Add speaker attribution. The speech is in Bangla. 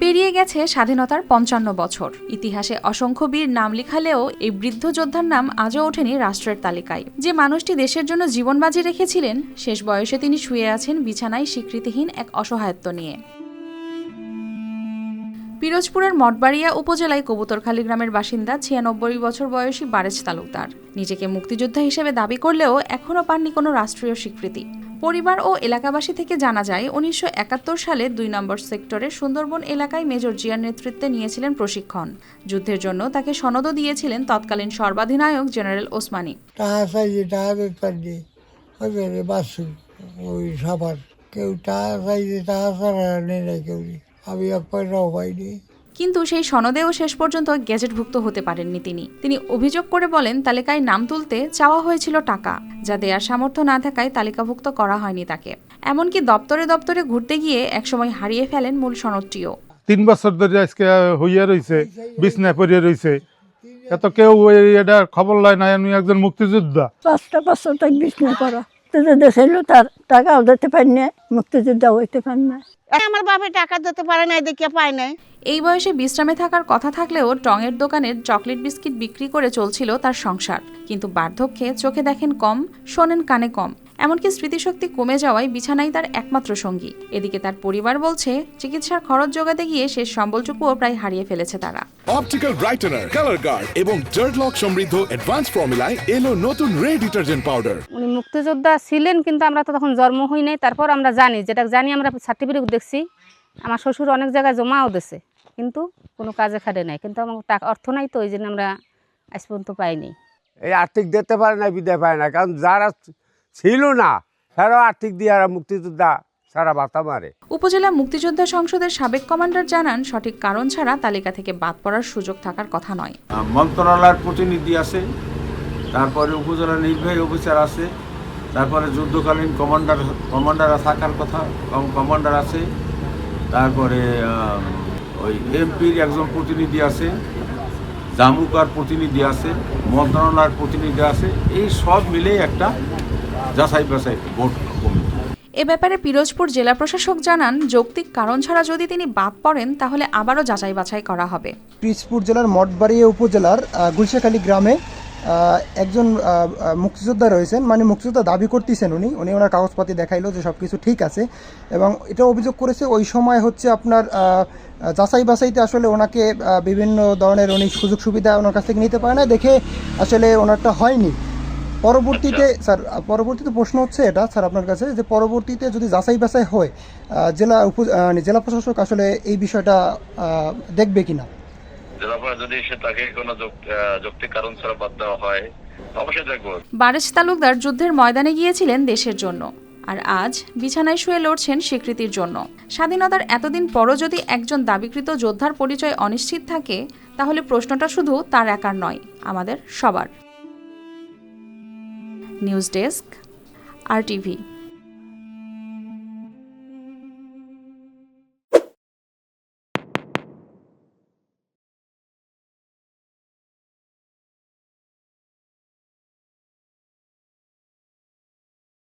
Speaker 1: পেরিয়ে গেছে স্বাধীনতার ৫৫ বছর। ইতিহাসে অসংখ্য বীর নাম লিখালেও এই বৃদ্ধ যোদ্ধার নাম আজও ওঠেনি রাষ্ট্রের তালিকায়। যে মানুষটি দেশের জন্য জীবন বাজি রেখেছিলেন, শেষ বয়সে তিনি শুয়ে আছেন বিছানায় স্বীকৃতিহীন এক অসহায়ত্ব নিয়ে। পিরোজপুরের মঠবাড়িয়া উপজেলায় কবুতরখালী গ্রামের বাসিন্দা ৯৬ বছর বয়সী বারেজ তালুকদার নিজেকে মুক্তিযোদ্ধা হিসেবে দাবি করলেও এখনও পাননি কোনো রাষ্ট্রীয় স্বীকৃতি। পরিবার ও এলাকাবাসী থেকে জানা যায়, ১৯৭১ সালে ২ নম্বর সেক্টরের সুন্দরবন এলাকায় মেজর জিয়ার নেতৃত্বে নিয়েছিলেন প্রশিক্ষণ। যুদ্ধের জন্য তাকে সনদও দিয়েছিলেন তৎকালীন সর্বাধিনায়ক জেনারেল ওসমানী। কিন্তু সেই সনদেও শেষ পর্যন্ত গেজেটভুক্ত হতে পারেননি তিনি অভিযোগ করে বলেন, তালিকায় নাম তুলতে চাওয়া হয়েছিল টাকা, যা দেওয়ার সামর্থ্য না থাকায় তালিকাভুক্ত করা হয়নি তাকে। এমনকি দপ্তরে দপ্তরে ঘুরতে গিয়ে একসময় হারিয়ে ফেলেন মূল সনদটিও।
Speaker 2: ৩ বছর ধরে আজকে হইয়া রয়েছে, বিছনায় পড়িয়া রয়েছে, এত কেউ এটার খবর লয় না। আমি একজন মুক্তিযোদ্ধা,
Speaker 3: ৫টা বছর তাই বিছনায় পড়া, দেশের তার টাকাও দিতে পারি না, মুক্তিযোদ্ধা হইতে পারি না।
Speaker 4: আমার বাপে টাকা দিতে পারে নাই, দেখিয়া পায় নাই।
Speaker 1: এই বয়সে বিশ্রামে থাকার কথা থাকলেও টঙের দোকানের চকলেট বিস্কিট বিক্রি করে চলছিল তার সংসার। কিন্তু বার্ধক্যে চোখে দেখেন কম, শোনেন কানে কম, এমনকি স্মৃতিশক্তি কমে যাওয়ায় বিছানাই তার একমাত্র সঙ্গী। এদিকে তার পরিবার বলছে, চিকিৎসার খরচ জোগাতে গিয়ে শেষ সম্বলটুকুও প্রায় হারিয়ে ফেলেছে তারা।
Speaker 5: অপটিক্যাল ব্রাইটেনার, কালার গার্ড এবং ডার্ট লক সমৃদ্ধ অ্যাডভান্স ফর্মুলায় এলো নতুন রে ডিটারজেন্ট পাউডার।
Speaker 6: উনি মুক্তিযোদ্ধা ছিলেন, কিন্তু আমরা তো তখন জন্ম হই নাই। তারপর আমরা জানি, যেটা জানি আমরা সার্টিফিকেট দেখছি। আমার শ্বশুর অনেক জায়গায় জমাও দিছে, কিন্তু কোনো কাজে খাটে নাই। কিন্তু আমার টাকা অর্থ নাই, তো ওই জন্য আমরা আজ পর্যন্ত পাইনি।
Speaker 7: এই আর্থিক দিতে পারে না, বিদায় পায় না, কারণ যারা ছিল না তারা আর্থিক দিয়ে মুক্তিযোদ্ধা সারা বাতা মারে।
Speaker 1: উপজেলা মুক্তিযোদ্ধা সংসদের সাবেক কমান্ডার জানান, সঠিক কারণ ছাড়া তালিকা থেকে বাদ পড়ার সুযোগ থাকার কথা নয়।
Speaker 8: মন্ত্রণালয়ের প্রতিনিধি আছে, তারপরে উপজেলা নির্বাহী অফিসার আছে, তারপরে যুদ্ধকালীন কমান্ডার থাকার কথা, কমান্ডার আছে, তারপরে ওই এমপির একজন প্রতিনিধি আছে, জামুকার প্রতিনিধি আছে, মন্ত্রণালয়ের প্রতিনিধি আছে। এই সব মিলে একটা যাচাই বাছাই ভোট কমিটি।
Speaker 1: এ ব্যাপারে পিরোজপুর জেলা প্রশাসক জানান, যৌক্তিক কারণ ছাড়া যদি তিনি বাদ পড়েন তাহলে আবারও যাচাই বাছাই করা হবে।
Speaker 9: পিরোজপুর জেলার মঠবাড়িয়া উপজেলার গুলশাখালী গ্রামে একজন মুক্তিযোদ্ধা রয়েছেন, মানে মুক্তিযোদ্ধা দাবি করতেছেন উনি ওনার কাগজপাতি দেখাইলো যে সব কিছু ঠিক আছে, এবং এটা অভিযোগ করেছে ওই সময় হচ্ছে আপনার যাচাই বাছাইতে আসলে ওনাকে বিভিন্ন ধরনের উনি সুযোগ সুবিধা ওনার কাছ থেকে নিতে পারে না দেখে আসলে ওনারটা হয়নি। পরবর্তীতে স্যার প্রশ্ন হচ্ছে এটা স্যার আপনার কাছে, যে পরবর্তীতে যদি যাচাই বাছাই হয় জেলা প্রশাসক আসলে এই বিষয়টা দেখবে কিনা।
Speaker 10: যদি সে তাকে কোনো যৌক্তিক কারণ ছাড়া বাদ দেওয়া হয় অবশ্যই দেখবো।
Speaker 1: বারেজ তালুকদার যুদ্ধের ময়দানে গিয়েছিলেন দেশের জন্য, আর আজ বিছানায় শুয়ে লড়ছেন স্বীকৃতির জন্য। স্বাধীনতার এতদিন পরও যদি একজন দাবিকৃত যোদ্ধার পরিচয় অনিশ্চিত থাকে, তাহলে প্রশ্নটা শুধু তার একার নয়, আমাদের সবার। News desk, RTV।